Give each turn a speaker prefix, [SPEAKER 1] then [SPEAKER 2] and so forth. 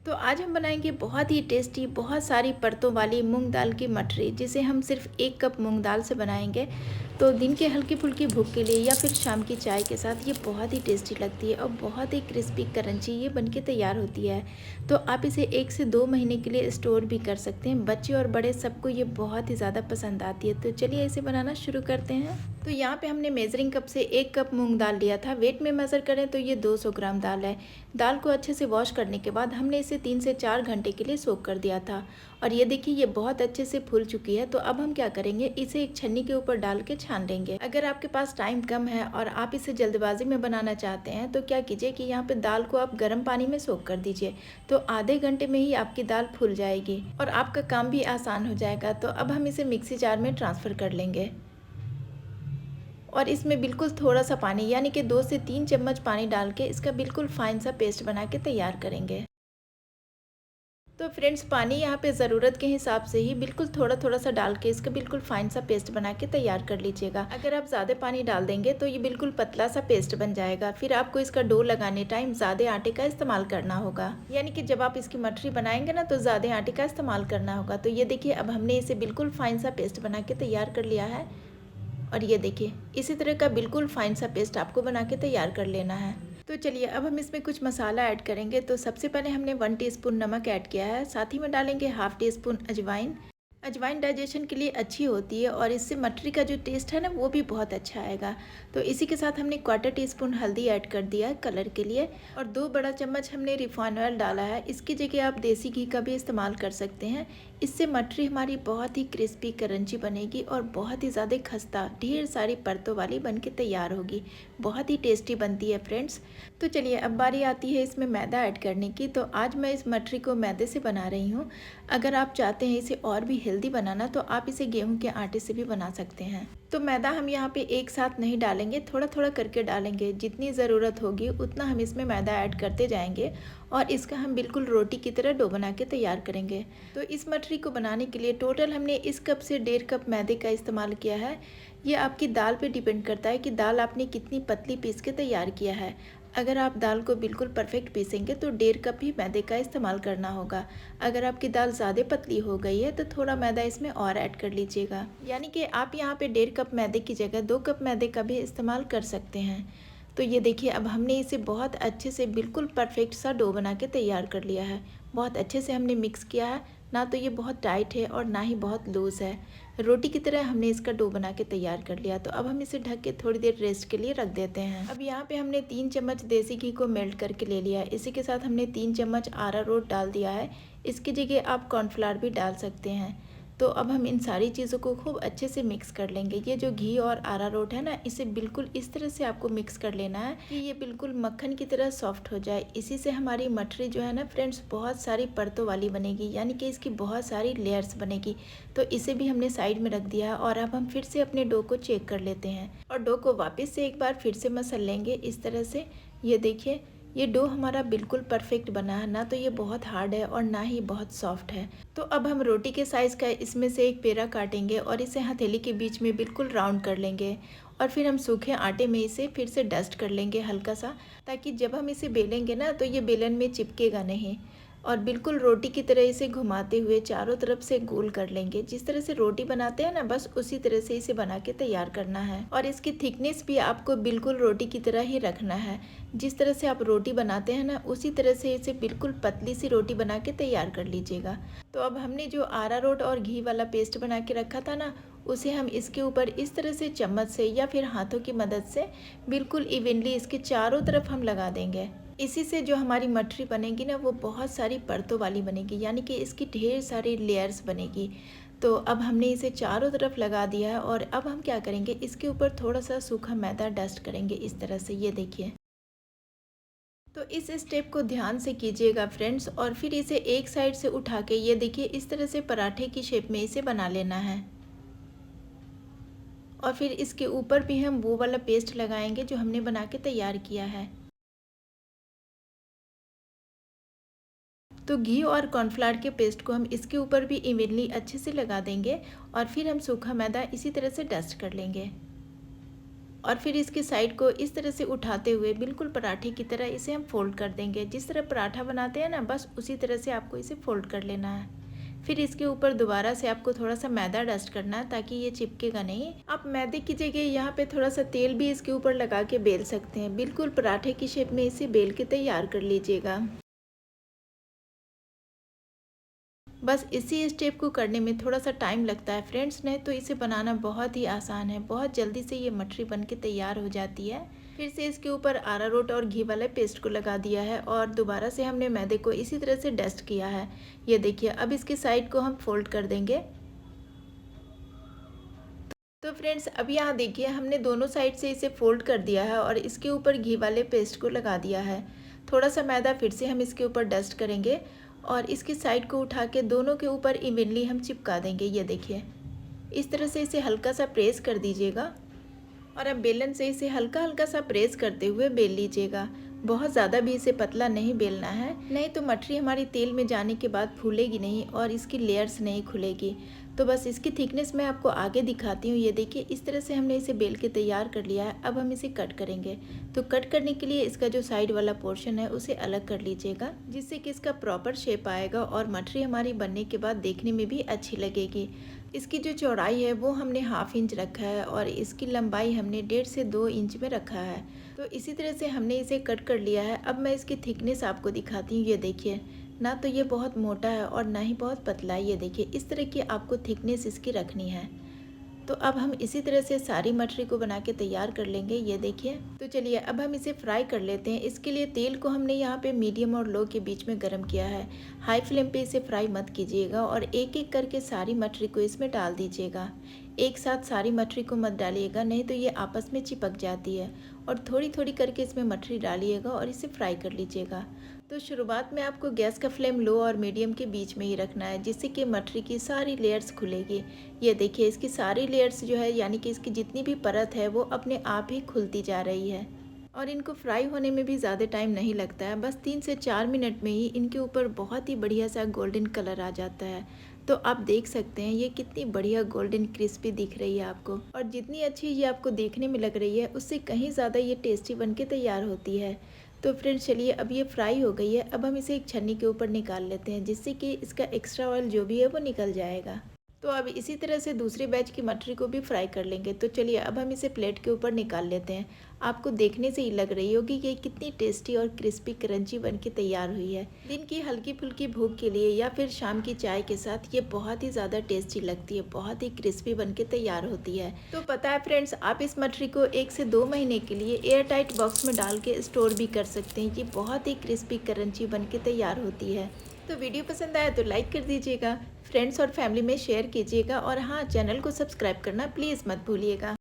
[SPEAKER 1] तो आज हम बनाएंगे बहुत ही टेस्टी, बहुत सारी परतों वाली मूंग दाल की मठरी, जिसे हम सिर्फ 1 कप मूंग दाल से बनाएंगे। तो दिन के हल्की फुल्की भूख के लिए या फिर शाम की चाय के साथ ये बहुत ही टेस्टी लगती है और बहुत ही क्रिस्पी क्रंची ये बनके तैयार होती है। तो आप इसे 1 से 2 महीने के लिए स्टोर भी कर सकते हैं। बच्चे और बड़े सबको ये बहुत ही ज़्यादा पसंद आती है। तो चलिए इसे बनाना शुरू करते हैं। तो यहाँ पे हमने मेजरिंग कप से 1 कप मूंग दाल लिया था। वेट में मेज़र करें तो ये 200 ग्राम दाल है। दाल को अच्छे से वॉश करने के बाद हमने इसे 3 से 4 घंटे के लिए सोक कर दिया था। और ये देखिए ये बहुत अच्छे से फूल चुकी है। तो अब हम क्या करेंगे, इसे एक छन्नी के ऊपर डाल के छान लेंगे। अगर आपके पास टाइम कम है और आप इसे जल्दबाजी में बनाना चाहते हैं तो क्या कीजिए कि यहाँ पे दाल को आप गर्म पानी में सोक कर दीजिए। तो आधे घंटे में ही आपकी दाल फूल जाएगी और आपका काम भी आसान हो जाएगा। तो अब हम इसे मिक्सी जार में ट्रांसफ़र कर लेंगे और इसमें बिल्कुल थोड़ा सा पानी यानी कि 2 से 3 चम्मच पानी डाल के इसका बिल्कुल फाइन सा पेस्ट बना के तैयार करेंगे। तो फ्रेंड्स, पानी यहाँ पे ज़रूरत के हिसाब से ही बिल्कुल थोड़ा थोड़ा सा डाल के इसका बिल्कुल फाइन सा पेस्ट बना के तैयार कर लीजिएगा। अगर आप ज़्यादा पानी डाल देंगे तो ये बिल्कुल पतला सा पेस्ट बन जाएगा। फिर आपको इसका डो लगाने टाइम ज़्यादा आटे का इस्तेमाल करना होगा, यानी कि जब आप इसकी मठरी बनाएंगे ना तो ज़्यादा आटे का इस्तेमाल करना होगा। तो ये देखिए अब हमने इसे बिल्कुल फाइन सा पेस्ट बना के तैयार कर लिया है। और ये देखिए इसी तरह का बिल्कुल फाइन सा पेस्ट आपको बना के तैयार कर लेना है। तो चलिए अब हम इसमें कुछ मसाला ऐड करेंगे। तो सबसे पहले हमने 1 टीस्पून नमक ऐड किया है, साथ ही में डालेंगे हाफ़ टी स्पून अजवाइन। अजवाइन डाइजेशन के लिए अच्छी होती है और इससे मटरी का जो टेस्ट है ना वो भी बहुत अच्छा आएगा। तो इसी के साथ हमने 1/4 टीस्पून हल्दी ऐड कर दिया है कलर के लिए और 2 बड़ा चम्मच हमने रिफाइंड ऑयल डाला है। इसकी जगह आप देसी घी का भी इस्तेमाल कर सकते हैं। इससे मटरी हमारी बहुत ही क्रिस्पी क्रंची बनेगी और बहुत ही ज़्यादा खस्ता ढेर सारी परतों वाली बन के तैयार होगी। बहुत ही टेस्टी बनती है फ्रेंड्स। तो चलिए अब बारी आती है इसमें मैदा ऐड करने की। तो आज मैं इस मटरी को मैदे से बना रही हूँ। अगर आप चाहते हैं इसे और भी हेल्दी बनाना तो आप इसे गेहूं के आटे से भी बना सकते हैं। तो मैदा हम यहाँ पे एक साथ नहीं डालेंगे, थोड़ा थोड़ा करके डालेंगे। जितनी ज़रूरत होगी उतना हम इसमें मैदा ऐड करते जाएंगे और इसका हम बिल्कुल रोटी की तरह डो बना के तैयार करेंगे। तो इस मटरी को बनाने के लिए टोटल हमने इस कप से 1.5 कप मैदे का इस्तेमाल किया है। ये आपकी दाल पे डिपेंड करता है कि दाल आपने कितनी पतली पीस के तैयार किया है। अगर आप दाल को बिल्कुल परफेक्ट पीसेंगे तो 1.5 कप ही मैदे का इस्तेमाल करना होगा। अगर आपकी दाल ज़्यादा पतली हो गई है तो थोड़ा मैदा इसमें और ऐड कर लीजिएगा, यानी कि आप यहाँ पे 1.5 कप मैदे की जगह 2 कप मैदे का भी इस्तेमाल कर सकते हैं। तो ये देखिए अब हमने इसे बहुत अच्छे से बिल्कुल परफेक्ट सा डो बना के तैयार कर लिया है। बहुत अच्छे से हमने मिक्स किया है, ना तो ये बहुत टाइट है और ना ही बहुत लूज़ है। रोटी की तरह हमने इसका डो बना के तैयार कर लिया। तो अब हम इसे ढक के थोड़ी देर रेस्ट के लिए रख देते हैं। अब यहाँ पे हमने 3 चम्मच देसी घी को मेल्ट करके ले लिया है। इसी के साथ हमने 3 चम्मच अरारोट डाल दिया है। इसकी जगह आप कॉर्नफ्लावर भी डाल सकते हैं। तो अब हम इन सारी चीज़ों को खूब अच्छे से मिक्स कर लेंगे। ये जो घी और अरारोट है ना, इसे बिल्कुल इस तरह से आपको मिक्स कर लेना है कि ये बिल्कुल मक्खन की तरह सॉफ्ट हो जाए। इसी से हमारी मठरी जो है ना फ्रेंड्स बहुत सारी परतों वाली बनेगी, यानी कि इसकी बहुत सारी लेयर्स बनेगी। तो इसे भी हमने साइड में रख दिया है और अब हम फिर से अपने डो को चेक कर लेते हैं और डो को वापस से एक बार फिर से मसल लेंगे इस तरह से। ये देखिए ये डो हमारा बिल्कुल परफेक्ट बना है, ना तो ये बहुत हार्ड है और ना ही बहुत सॉफ्ट है। तो अब हम रोटी के साइज़ का इसमें से एक पेड़ा काटेंगे और इसे हथेली के बीच में बिल्कुल राउंड कर लेंगे और फिर हम सूखे आटे में इसे फिर से डस्ट कर लेंगे हल्का सा, ताकि जब हम इसे बेलेंगे ना तो ये बेलन में चिपकेगा नहीं। और बिल्कुल रोटी की तरह इसे घुमाते हुए चारों तरफ से गोल कर लेंगे। जिस तरह से रोटी बनाते हैं ना, बस उसी तरह से इसे बना के तैयार करना है। और इसकी थिकनेस भी आपको बिल्कुल रोटी की तरह ही रखना है। जिस तरह से आप रोटी बनाते हैं ना, उसी तरह से इसे बिल्कुल पतली सी रोटी बना के तैयार कर लीजिएगा। तो अब हमने जो अरारोट और घी वाला पेस्ट बना के रखा था ना, उसे हम इसके ऊपर इस तरह से चम्मच से या फिर हाथों की मदद से बिल्कुल इवनली इसके चारों तरफ हम लगा देंगे। इसी से जो हमारी मठरी बनेगी ना वो बहुत सारी परतों वाली बनेगी, यानी कि इसकी ढेर सारी लेयर्स बनेगी। तो अब हमने इसे चारों तरफ लगा दिया है और अब हम क्या करेंगे, इसके ऊपर थोड़ा सा सूखा मैदा डस्ट करेंगे इस तरह से। ये देखिए, तो इस स्टेप को ध्यान से कीजिएगा फ्रेंड्स। और फिर इसे एक साइड से उठा के ये देखिए इस तरह से पराठे की शेप में इसे बना लेना है। और फिर इसके ऊपर भी हम वो वाला पेस्ट लगाएंगे जो हमने बना के तैयार किया है। तो घी और कॉर्नफ्लावर के पेस्ट को हम इसके ऊपर भी इवनली अच्छे से लगा देंगे और फिर हम सूखा मैदा इसी तरह से डस्ट कर लेंगे। और फिर इसके साइड को इस तरह से उठाते हुए बिल्कुल पराठे की तरह इसे हम फोल्ड कर देंगे। जिस तरह पराठा बनाते हैं ना, बस उसी तरह से आपको इसे फोल्ड कर लेना है। फिर इसके ऊपर दोबारा से आपको थोड़ा सा मैदा डस्ट करना है ताकि ये चिपकेगा नहीं। आप मैदे की जगह यहाँ पे थोड़ा सा तेल भी इसके ऊपर लगा के बेल सकते हैं। बिल्कुल पराठे की शेप में इसे बेल के तैयार कर लीजिएगा। बस इसी स्टेप को करने में थोड़ा सा टाइम लगता है फ्रेंड्स, नहीं तो इसे बनाना बहुत ही आसान है। बहुत जल्दी से ये मठरी बन के तैयार हो जाती है। फिर से इसके ऊपर अरारोट और घी वाले पेस्ट को लगा दिया है और दोबारा से हमने मैदे को इसी तरह से डस्ट किया है। ये देखिए, अब इसके साइड को हम फोल्ड कर देंगे। तो फ्रेंड्स, अब यहाँ देखिए, हमने दोनों साइड से इसे फोल्ड कर दिया है और इसके ऊपर घी वाले पेस्ट को लगा दिया है। थोड़ा सा मैदा फिर से हम इसके ऊपर डस्ट करेंगे और इसकी साइड को उठा के दोनों के ऊपर इवनली हम चिपका देंगे। ये देखिए, इस तरह से इसे हल्का सा प्रेस कर दीजिएगा और अब बेलन से इसे हल्का हल्का सा प्रेस करते हुए बेल लीजिएगा। बहुत ज़्यादा भी इसे पतला नहीं बेलना है, नहीं तो मठरी हमारी तेल में जाने के बाद फूलेगी नहीं और इसकी लेयर्स नहीं खुलेगी। तो बस इसकी थिकनेस मैं आपको आगे दिखाती हूँ। ये देखिए, इस तरह से हमने इसे बेल के तैयार कर लिया है। अब हम इसे कट करेंगे। तो कट करने के लिए इसका जो साइड वाला पोर्शन है उसे अलग कर लीजिएगा, जिससे कि इसका प्रॉपर शेप आएगा और मठरी हमारी बनने के बाद देखने में भी अच्छी लगेगी। इसकी जो चौड़ाई है वो हमने 1/2 इंच रखा है और इसकी लंबाई हमने 1.5 से 2 इंच में रखा है। तो इसी तरह से हमने इसे कट कर लिया है। अब मैं इसकी थिकनेस आपको दिखाती हूँ। ये देखिए, ना तो ये बहुत मोटा है और ना ही बहुत पतला है। ये देखिए, इस तरह की आपको थिकनेस इसकी रखनी है। तो अब हम इसी तरह से सारी मठरी को बना के तैयार कर लेंगे। ये देखिए, तो चलिए अब हम इसे फ्राई कर लेते हैं। इसके लिए तेल को हमने यहाँ पे मीडियम और लो के बीच में गर्म किया है। हाई फ्लेम पे इसे फ्राई मत कीजिएगा और एक एक करके सारी मठरी को इसमें डाल दीजिएगा। एक साथ सारी मठरी को मत डालिएगा, नहीं तो ये आपस में चिपक जाती है। और थोड़ी थोड़ी करके इसमें मठरी डालिएगा और इसे फ्राई कर लीजिएगा। तो शुरुआत में आपको गैस का फ्लेम लो और मीडियम के बीच में ही रखना है, जिससे कि मठरी की सारी लेयर्स खुलेगी। ये देखिए, इसकी सारी लेयर्स जो है, यानी कि इसकी जितनी भी परत है वो अपने आप ही खुलती जा रही है और इनको फ्राई होने में भी ज़्यादा टाइम नहीं लगता है। बस 3 से 4 मिनट में ही इनके ऊपर बहुत ही बढ़िया सा गोल्डन कलर आ जाता है। तो आप देख सकते हैं ये कितनी बढ़िया गोल्डन क्रिस्पी दिख रही है आपको, और जितनी अच्छी ये आपको देखने में लग रही है उससे कहीं ज़्यादा ये टेस्टी बन के तैयार होती है। तो फ्रेंड्स चलिए, अब ये फ्राई हो गई है। अब हम इसे एक छन्नी के ऊपर निकाल लेते हैं, जिससे कि इसका एक्स्ट्रा ऑयल जो भी है वो निकल जाएगा। तो अब इसी तरह से दूसरे बैच की मटरी को भी फ्राई कर लेंगे। तो चलिए अब हम इसे प्लेट के ऊपर निकाल लेते हैं। आपको देखने से ही लग रही होगी कि ये कितनी टेस्टी और क्रिस्पी क्रंची बन के तैयार हुई है। दिन की हल्की फुल्की भूख के लिए या फिर शाम की चाय के साथ ये बहुत ही ज़्यादा टेस्टी लगती है, बहुत ही क्रिस्पी बन के तैयार होती है। तो पता है फ्रेंड्स, आप इस मटरी को 1 से 2 महीने के लिए एयर टाइट बॉक्स में डाल के स्टोर भी कर सकते हैं। ये बहुत ही क्रिस्पी क्रंची बन के तैयार होती है। तो वीडियो पसंद आया तो लाइक कर दीजिएगा, फ्रेंड्स और फैमिली में शेयर कीजिएगा और हाँ, चैनल को सब्सक्राइब करना प्लीज़ मत भूलिएगा।